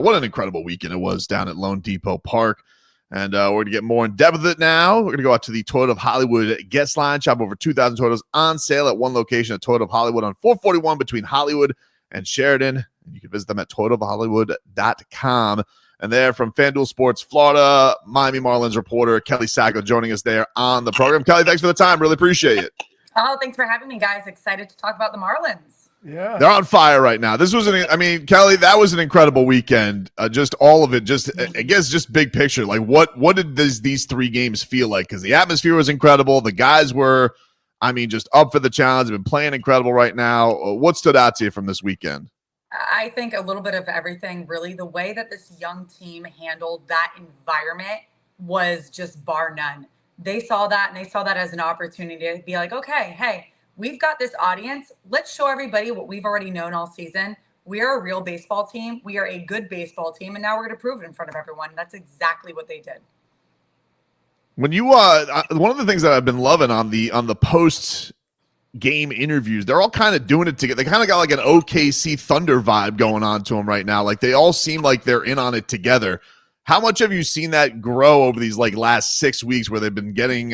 what an incredible weekend it was down at Lone Depot Park. And we're going to get more in depth with it now. We're going to go out to the Toyota of Hollywood guest line. Shop over 2,000 Toyotas on sale at one location at Toyota of Hollywood on 441 between Hollywood and Sheridan. And you can visit them at toyotaofhollywood.com. And there from FanDuel Sports Florida, Miami Marlins reporter Kelly Saco joining us there on the program. Kelly, thanks for the time. Really appreciate it. Oh, thanks for having me, guys. Excited to talk about the Marlins. Yeah, they're on fire right now. This was Kelly, that was an incredible weekend. Just all of it. Just, I guess, just big picture. Like, what did these 3 games feel like? Because the atmosphere was incredible. The guys were, just up for the challenge. They've been playing incredible right now. What stood out to you from this weekend? I think a little bit of everything. Really, the way that this young team handled that environment was just bar none. They saw that, and they saw that as an opportunity to be like, okay, hey, we've got this audience. Let's show everybody what we've already known all season. We are a real baseball team. We are a good baseball team. And now we're going to prove it in front of everyone. That's exactly what they did. When you, one of the things that I've been loving on the post game interviews, they're all kind of doing it together. They kind of got like an OKC Thunder vibe going on to them right now. Like they all seem like they're in on it together. How much have you seen that grow over these last 6 weeks where they've been getting,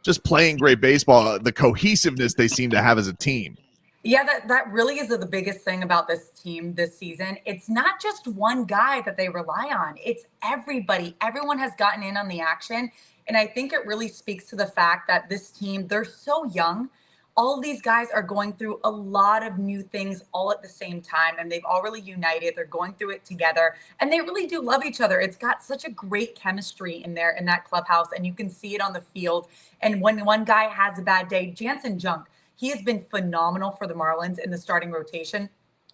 just playing great baseball, the cohesiveness they seem to have as a team? Yeah, that really is the biggest thing about this team this season. It's not just one guy that they rely on. It's everybody. Everyone has gotten in on the action. And I think it really speaks to the fact that this team, they're so young. All of these guys are going through a lot of new things all at the same time, and they've all really united. They're going through it together, and they really do love each other. It's got such a great chemistry in there in that clubhouse, and you can see it on the field. And when one guy has a bad day, Jansen Junk, he has been phenomenal for the Marlins in the starting rotation.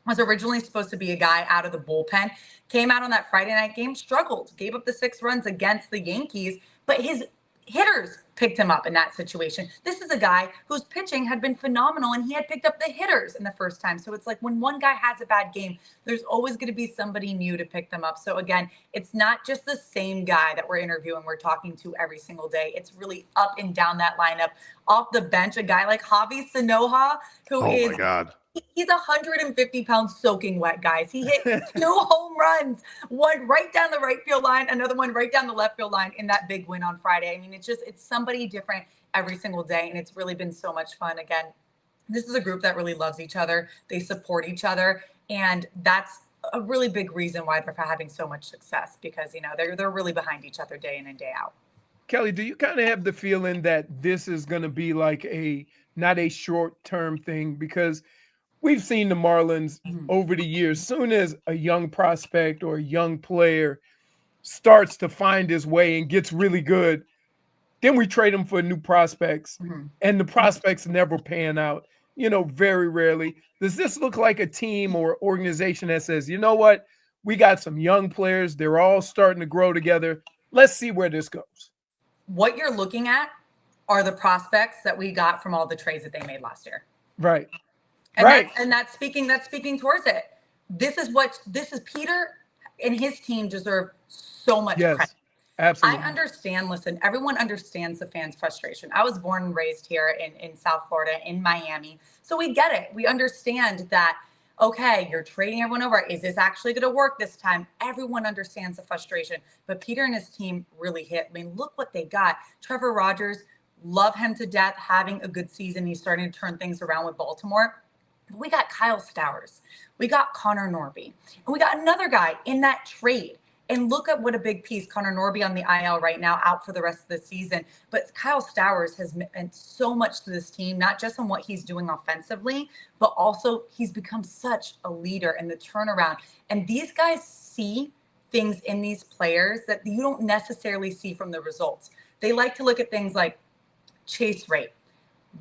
Was originally supposed to be a guy out of the bullpen, came out on that Friday night game, struggled, gave up the 6 runs against the Yankees, but his hitters picked him up in that situation. This is a guy whose pitching had been phenomenal, and he had picked up the hitters in the first time. So it's like when one guy has a bad game, there's always going to be somebody new to pick them up. So again, it's not just the same guy that we're interviewing, we're talking to every single day. It's really up and down that lineup. Off the bench, a guy like Javi Sanoja, who is, my God, he's 150 pounds soaking wet, guys. He hit 2 home runs, one right down the right field line, another one right down the left field line in that big win on Friday. I mean, it's somebody different every single day, and it's really been so much fun. Again, this is a group that really loves each other. They support each other, and that's a really big reason why they're having so much success, because, they're really behind each other day in and day out. Kelly, do you kind of have the feeling that this is going to be like not a short-term thing? Because we've seen the Marlins over the years, soon as a young prospect or a young player starts to find his way and gets really good, then we trade him for new prospects, and the prospects never pan out, very rarely. Does this look like a team or organization that says, you know what, we got some young players, they're all starting to grow together, let's see where this goes? What you're looking at are the prospects that we got from all the trades that they made last year. Right. And that's speaking towards it. This is Peter and his team deserve so much credit. Absolutely. I understand. Listen, everyone understands the fans' frustration. I was born and raised here in South Florida, in Miami. So we get it. We understand that, okay, you're trading everyone over. Is this actually going to work this time? Everyone understands the frustration. But Peter and his team really hit. I mean, look what they got. Trevor Rogers, love him to death, having a good season. He's starting to turn things around with Baltimore. We got Kyle Stowers. We got Connor Norby. And we got another guy in that trade. And look at what a big piece. Connor Norby on the IL right now, out for the rest of the season. But Kyle Stowers has meant so much to this team, not just on what he's doing offensively, but also he's become such a leader in the turnaround. And these guys see things in these players that you don't necessarily see from the results. They like to look at things like chase rate,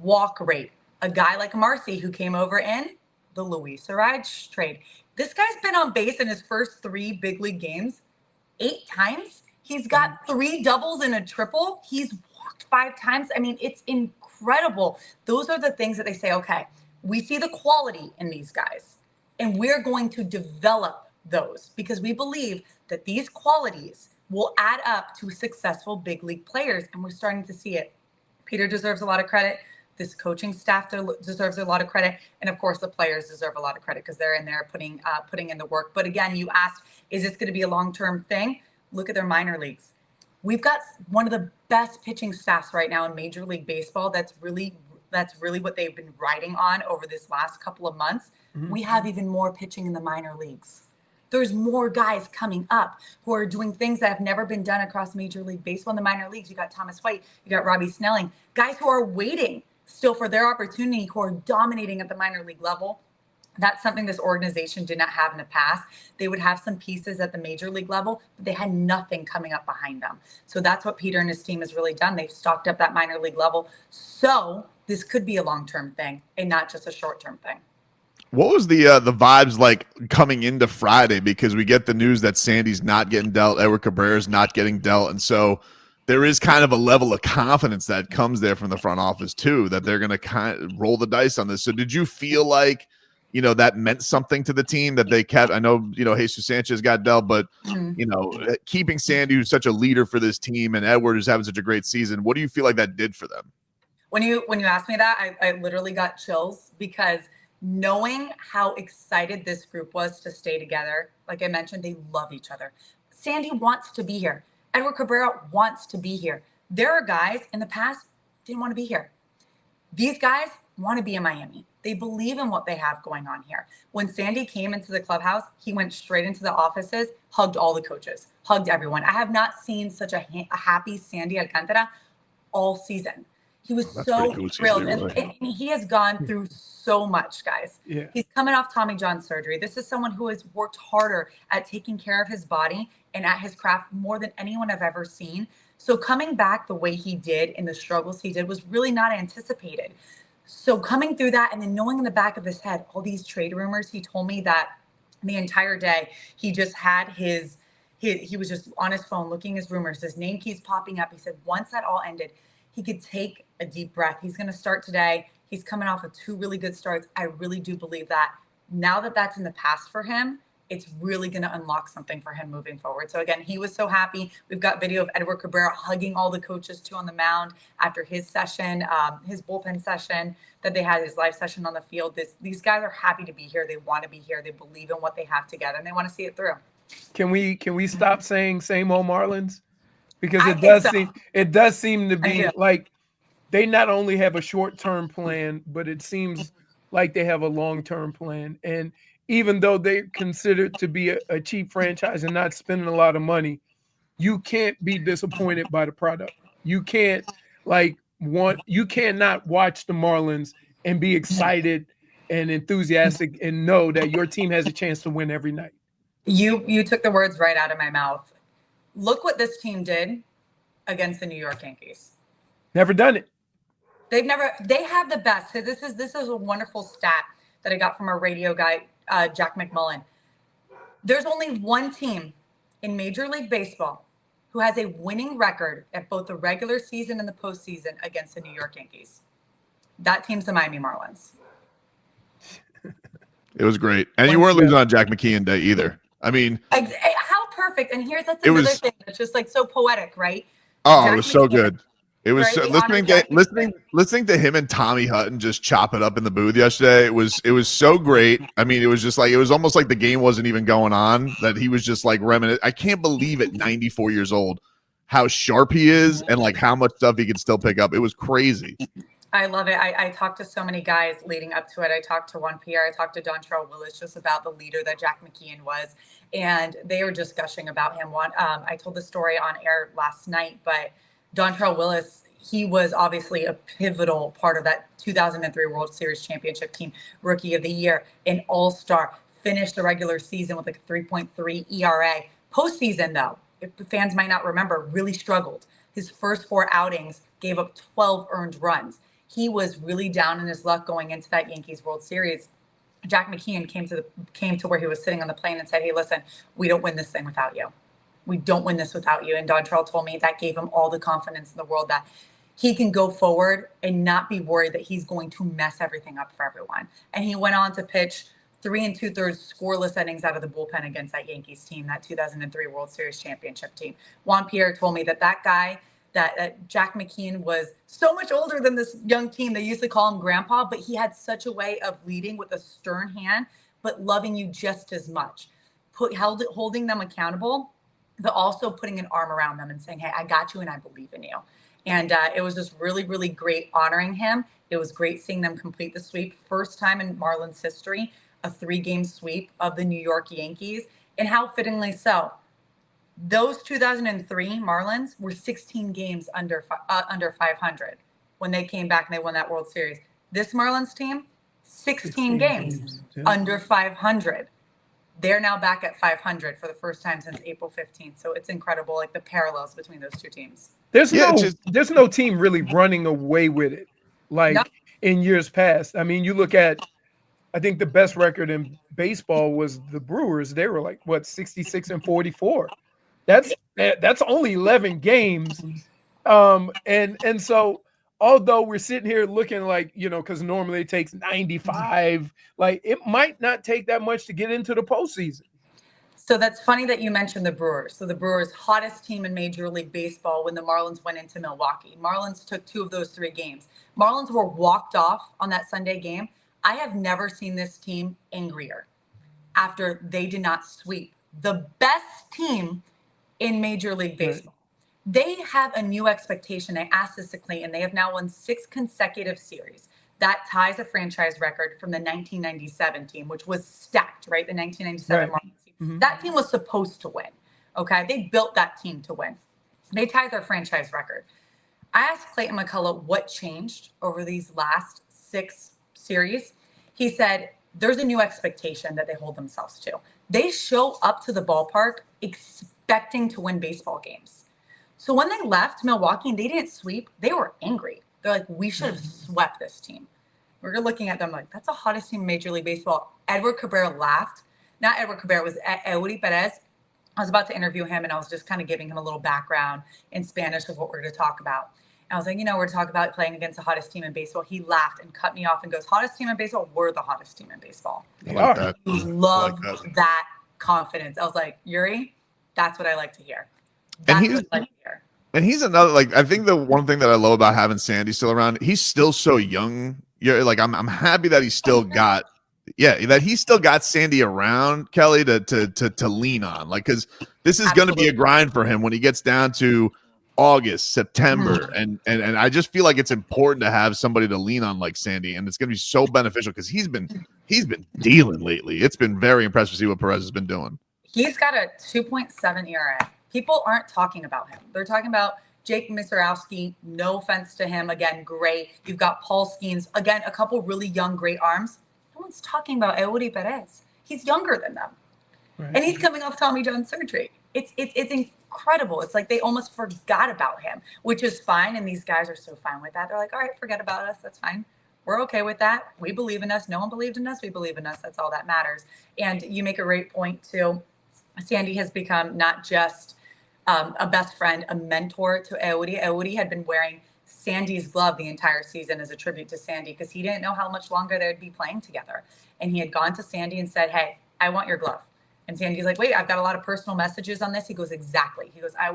walk rate. A guy like Marcy, who came over in the Luis Arraez trade. This guy's been on base in his first 3 big league games 8 times. He's got 3 doubles and a triple. He's walked 5 times. I mean, it's incredible. Those are the things that they say, okay, we see the quality in these guys, and we're going to develop those because we believe that these qualities will add up to successful big league players, and we're starting to see it. Peter deserves a lot of credit. This coaching staff deserves a lot of credit. And of course, the players deserve a lot of credit because they're in there putting in the work. But again, you asked, is this going to be a long-term thing? Look at their minor leagues. We've got one of the best pitching staffs right now in Major League Baseball. That's really what they've been riding on over this last couple of months. Mm-hmm. We have even more pitching in the minor leagues. There's more guys coming up who are doing things that have never been done across Major League Baseball in the minor leagues. You got Thomas White, you got Robbie Snelling, guys who are waiting still for their opportunity, who are dominating at the minor league level. That's something this organization did not have in the past. They would have some pieces at the major league level, but they had nothing coming up behind them. So that's what Peter and his team has really done. They've stocked up that minor league level. So this could be a long-term thing and not just a short-term thing. What was the vibes like coming into Friday? Because we get the news that Sandy's not getting dealt, Edward Cabrera's not getting dealt, and so there is kind of a level of confidence that comes there from the front office too, that they're going to kind of roll the dice on this. So did you feel like, that meant something to the team that they kept? I know, Jesus Sanchez got dealt, but keeping Sandy, who's such a leader for this team, and Edward is having such a great season, what do you feel like that did for them? When you asked me that, I literally got chills because knowing how excited this group was to stay together, like I mentioned, they love each other. Sandy wants to be here. Edward Cabrera wants to be here. There are guys in the past didn't want to be here. These guys want to be in Miami. They believe in what they have going on here. When Sandy came into the clubhouse, he went straight into the offices, hugged all the coaches, hugged everyone. I have not seen such a happy Sandy Alcantara all season. He was so thrilled. And he has gone through so much, guys. Yeah. He's coming off Tommy John surgery. This is someone who has worked harder at taking care of his body and at his craft more than anyone I've ever seen. So coming back the way he did and the struggles he did was really not anticipated. So coming through that and then knowing in the back of his head, all these trade rumors, he told me that the entire day he just had he was just on his phone looking his rumors. His name keeps popping up. He said once that all ended, he could take a deep breath. He's going to start today. He's coming off of 2 really good starts. I really do believe that now that that's in the past for him, it's really going to unlock something for him moving forward. So again, he was so happy. We've got video of Edward Cabrera hugging all the coaches too on the mound after his session, his bullpen session that they had, his live session on the field. These guys are happy to be here. They want to be here. They believe in what they have together and they want to see it through. Can we stop saying same old Marlins? Because it does seem to be like they not only have a short-term plan, but it seems like they have a long-term plan. And even though they're considered to be a cheap franchise and not spending a lot of money, you can't be disappointed by the product. You can't you cannot watch the Marlins and be excited and enthusiastic and know that your team has a chance to win every night. You took the words right out of my mouth. Look what this team did against the New York Yankees. Never done it. They have the best. This is a wonderful stat that I got from our radio guy, Jack McMullen. There's only one team in Major League Baseball who has a winning record at both the regular season and the postseason against the New York Yankees. That team's the Miami Marlins. It was great. And you weren't losing on Jack McKeon Day either. I mean, how perfect. And that's another thing that's just like so poetic, right? Oh, Jack it was McKeon, so good. It was so, listening to him and Tommy Hutton just chop it up in the booth yesterday. It was so great. I mean, it was just like it was almost like the game wasn't even going on. That he was just like reminiscing. I can't believe at 94 years old how sharp he is and like how much stuff he can still pick up. It was crazy. I love it. I talked to so many guys leading up to it. I talked to Juan Pierre. I talked to Dontrelle Willis just about the leader that Jack McKeon was, and they were just gushing about him. I told the story on air last night, but Dontrelle Willis, he was obviously a pivotal part of that 2003 World Series championship team, Rookie of the Year, an all-star, finished the regular season with like a 3.3 ERA. Postseason, though, if the fans might not remember, really struggled. His first 4 outings gave up 12 earned runs. He was really down in his luck going into that Yankees World Series. Jack McKeon came to where he was sitting on the plane and said, "Hey, listen, we don't win this thing without you. We don't win this without you." And Dontrelle told me that gave him all the confidence in the world that he can go forward and not be worried that he's going to mess everything up for everyone. And he went on to pitch 3 2/3 scoreless innings out of the bullpen against that Yankees team, that 2003 World Series championship team. Juan Pierre told me that guy that Jack McKeon was so much older than this young team. They used to call him grandpa, but he had such a way of leading with a stern hand, but loving you just as much, holding them accountable, but also putting an arm around them and saying, hey, I got you and I believe in you. And it was just really, really great honoring him. It was great seeing them complete the sweep. First time in Marlins history, a 3-game sweep of the New York Yankees. And how fittingly so. Those 2003 Marlins were 16 games under 500 when they came back and they won that World Series. This Marlins team, 16 games under 500. They're now back at 500 for the first time since April 15th. So it's incredible, like the parallels between those two teams. There's no team really running away with it like in years past. I mean, you look at, I think the best record in baseball was the Brewers. They were like, what, 66-44. That's only 11 games. And so although we're sitting here looking like, because normally it takes 95, like it might not take that much to get into the postseason. So that's funny that you mentioned the Brewers. So the Brewers, hottest team in Major League Baseball when the Marlins went into Milwaukee. Marlins took 2 of those 3 games. Marlins were walked off on that Sunday game. I have never seen this team angrier after they did not sweep the best team in Major League Baseball. Right. They have a new expectation. I asked this to Clayton. They have now won 6 consecutive series. That ties a franchise record from the 1997 team, which was stacked, right? The 1997 Marlins team. Mm-hmm. That team was supposed to win, okay? They built that team to win. They tied their franchise record. I asked Clayton McCullough what changed over these last 6 series. He said, there's a new expectation that they hold themselves to. They show up to the ballpark expecting to win baseball games. So when they left Milwaukee and they didn't sweep, they were angry. They're like, we should have swept this team. We're looking at them like, that's the hottest team in Major League Baseball. Edward Cabrera laughed. Not Edward Cabrera, it was Eury Perez. I was about to interview him and I was just kind of giving him a little background in Spanish of what we're going to talk about. I was like, we're talking about playing against the hottest team in baseball. He laughed and cut me off and goes, hottest team in baseball? We're the hottest team in baseball. I like that. Love that confidence. I was like, Yuri, that's what I like to hear. That's what I like to hear. And he's another, I think the one thing that I love about having Sandy still around, he's still so young. I'm happy that he's still got, that he's still got Sandy around, Kelly, to lean on. Because this is going to be a grind for him when he gets down to August, September, and I just feel like it's important to have somebody to lean on like Sandy, and it's going to be so beneficial because he's been dealing lately. It's been very impressive to see what Perez has been doing. He's got a 2.7 ERA. People aren't talking about him. They're talking about Jake Misarowski. No offense to him. Again, great. You've got Paul Skeens. Again, a couple really young, great arms. No one's talking about Eury Perez. He's younger than them, right. And he's coming off Tommy John surgery. It's incredible. It's like they almost forgot about him, which is fine. And these guys are so fine with that. They're like, all right, forget about us. That's fine. We're okay with that. We believe in us. No one believed in us. We believe in us. That's all that matters. And you make a great point too. Sandy has become not just a best friend, a mentor to Eury. Eury had been wearing Sandy's glove the entire season as a tribute to Sandy because he didn't know how much longer they would be playing together. And he had gone to Sandy and said, hey, I want your glove. And Sandy's like, wait, I've got a lot of personal messages on this. He goes, exactly. He goes, I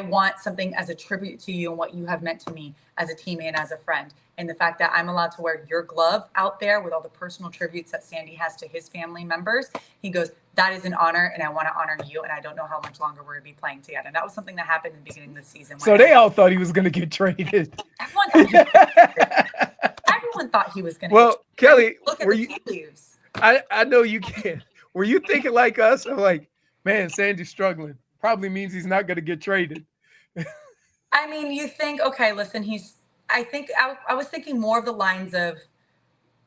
want something as a tribute to you and what you have meant to me as a teammate and as a friend. And the fact that I'm allowed to wear your glove out there with all the personal tributes that Sandy has to his family members, he goes, that is an honor, and I want to honor you, and I don't know how much longer we're going to be playing together. And that was something that happened in the beginning of the season. So they all thought he was going to get traded. Everyone thought he was going to get traded. Kelly, look at the tea leaves. I know you can. Were you thinking like us? Or like, man, Sandy's struggling. Probably means he's not going to get traded. I mean, you think, okay, listen, I was thinking more of the lines of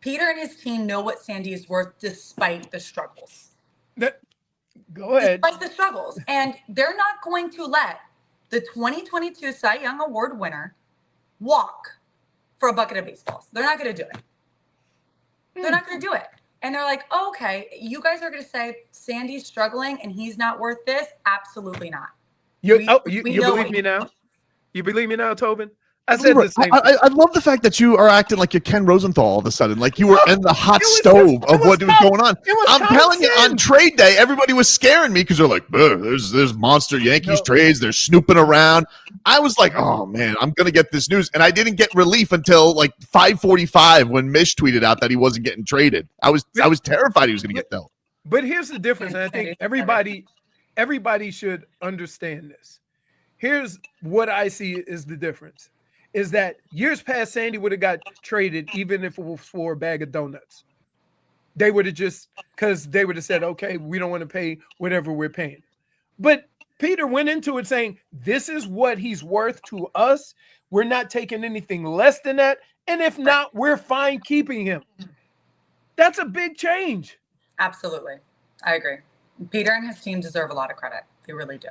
Peter and his team know what Sandy is worth despite the struggles. Go ahead. Despite the struggles. And they're not going to let the 2022 Cy Young Award winner walk for a bucket of baseballs. They're not going to do it. They're not going to do it. And they're like, oh, okay, you guys are going to say Sandy's struggling and he's not worth this? Absolutely not. You believe me now? You believe me now, Tobin? I said the same thing. I love the fact that you are acting like you're Ken Rosenthal all of a sudden, like you were in the hot stove of what was going on. I'm telling you, on trade day, everybody was scaring me because they're like, there's monster Yankees trades. They're snooping around. I was like, oh man, I'm gonna get this news, and I didn't get relief until like 5:45 when Mish tweeted out that he wasn't getting traded. I was terrified he was gonna get dealt. But here's the difference, and I think everybody should understand this. Here's what I see is the difference. Is that years past, Sandy would have got traded even if it was for a bag of donuts. They would have because they would have said, okay, we don't want to pay whatever we're paying. But Peter went into it saying, this is what he's worth to us. We're not taking anything less than that. And if not, we're fine keeping him. That's a big change. Absolutely. I agree. Peter and his team deserve a lot of credit. They really do.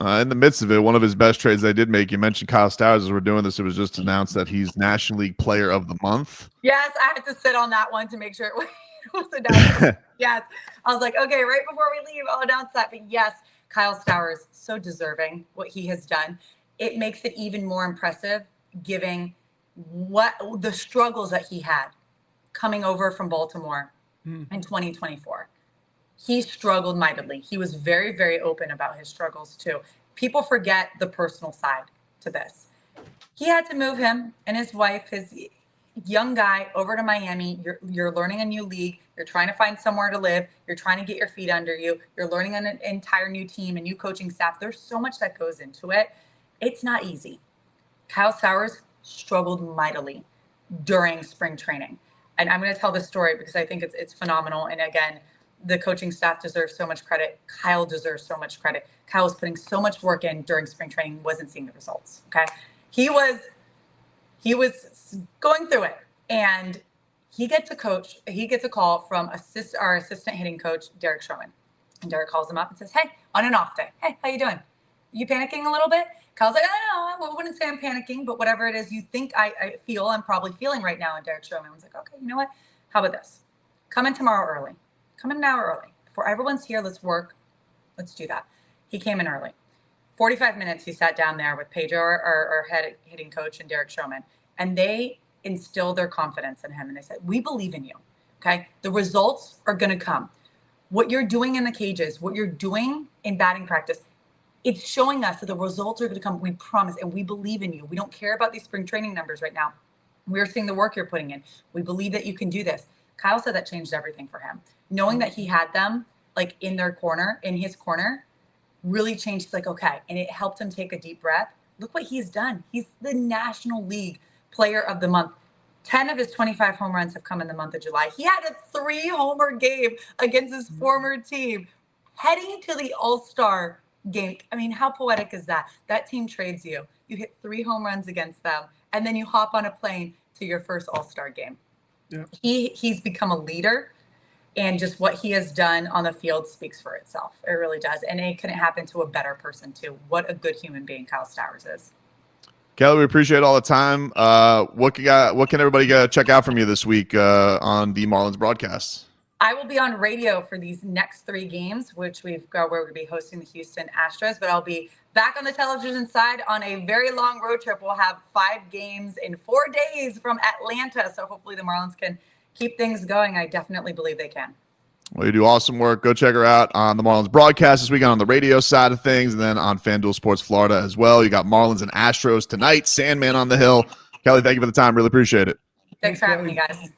In the midst of it, one of his best trades they did make, you mentioned Kyle Stowers. As we're doing this, it was just announced that he's National League Player of the Month. Yes, I had to sit on that one to make sure it was announced. Yes. I was like, okay, right before we leave, I'll announce that. But yes, Kyle Stowers, so deserving what he has done. It makes it even more impressive, given what the struggles that he had coming over from Baltimore in 2024. He struggled mightily. He was very, very open about his struggles too. People forget the personal side to this. He had to move him and his wife, his young guy, over to Miami. You're learning a new league. You're trying to find somewhere to live. You're trying to get your feet under you. You're learning an entire new team, a new coaching staff. There's so much that goes into it. It's not easy. Kyle Stowers struggled mightily during spring training. And I'm going to tell this story because I think it's phenomenal. And again, the coaching staff deserves so much credit. Kyle deserves so much credit. Kyle was putting so much work in during spring training, wasn't seeing the results. Okay. He was going through it, and he gets a call from our assistant hitting coach, Derek Sherman. And Derek calls him up and says, hey, on an off day, hey, how you doing? You panicking a little bit? Kyle's like, I wouldn't say I'm panicking, but whatever it is you think I feel, I'm probably feeling right now. And Derek Sherman was like, okay, you know what? How about this? Come in tomorrow early. Come in an hour early. Before everyone's here, let's work. Let's do that. He came in early. 45 minutes, he sat down there with Pedro, our head hitting coach, and Derek Sherman. And they instilled their confidence in him. And they said, we believe in you. Okay? The results are going to come. What you're doing in the cages, what you're doing in batting practice, it's showing us that the results are going to come. We promise. And we believe in you. We don't care about these spring training numbers right now. We're seeing the work you're putting in. We believe that you can do this. Kyle said that changed everything for him. Knowing that he had them like in his corner, really changed. He's like, okay. And it helped him take a deep breath. Look what he's done. He's the National League Player of the Month. 10 of his 25 home runs have come in the month of July. He had a 3-homer game against his former team, heading to the All-Star game. I mean, how poetic is that? That team trades you. You hit 3 home runs against them, and then you hop on a plane to your first All-Star game. Yeah. He's become a leader. And just what he has done on the field speaks for itself. It really does. And it couldn't happen to a better person, too. What a good human being Kyle Stowers is. Kelly, we appreciate all the time. What can everybody check out from you this week on the Marlins broadcasts? I will be on radio for these next 3 games, which we're going to be hosting the Houston Astros. But I'll be back on the television side on a very long road trip. We'll have 5 games in 4 days from Atlanta. So hopefully the Marlins can keep things going. I definitely believe they can. Well, you do awesome work. Go check her out on the Marlins broadcast this weekend on the radio side of things, and then on FanDuel Sports Florida as well. You got Marlins and Astros tonight. Sandman on the hill. Kelly, thank you for the time. Really appreciate it. Thanks for having me, guys.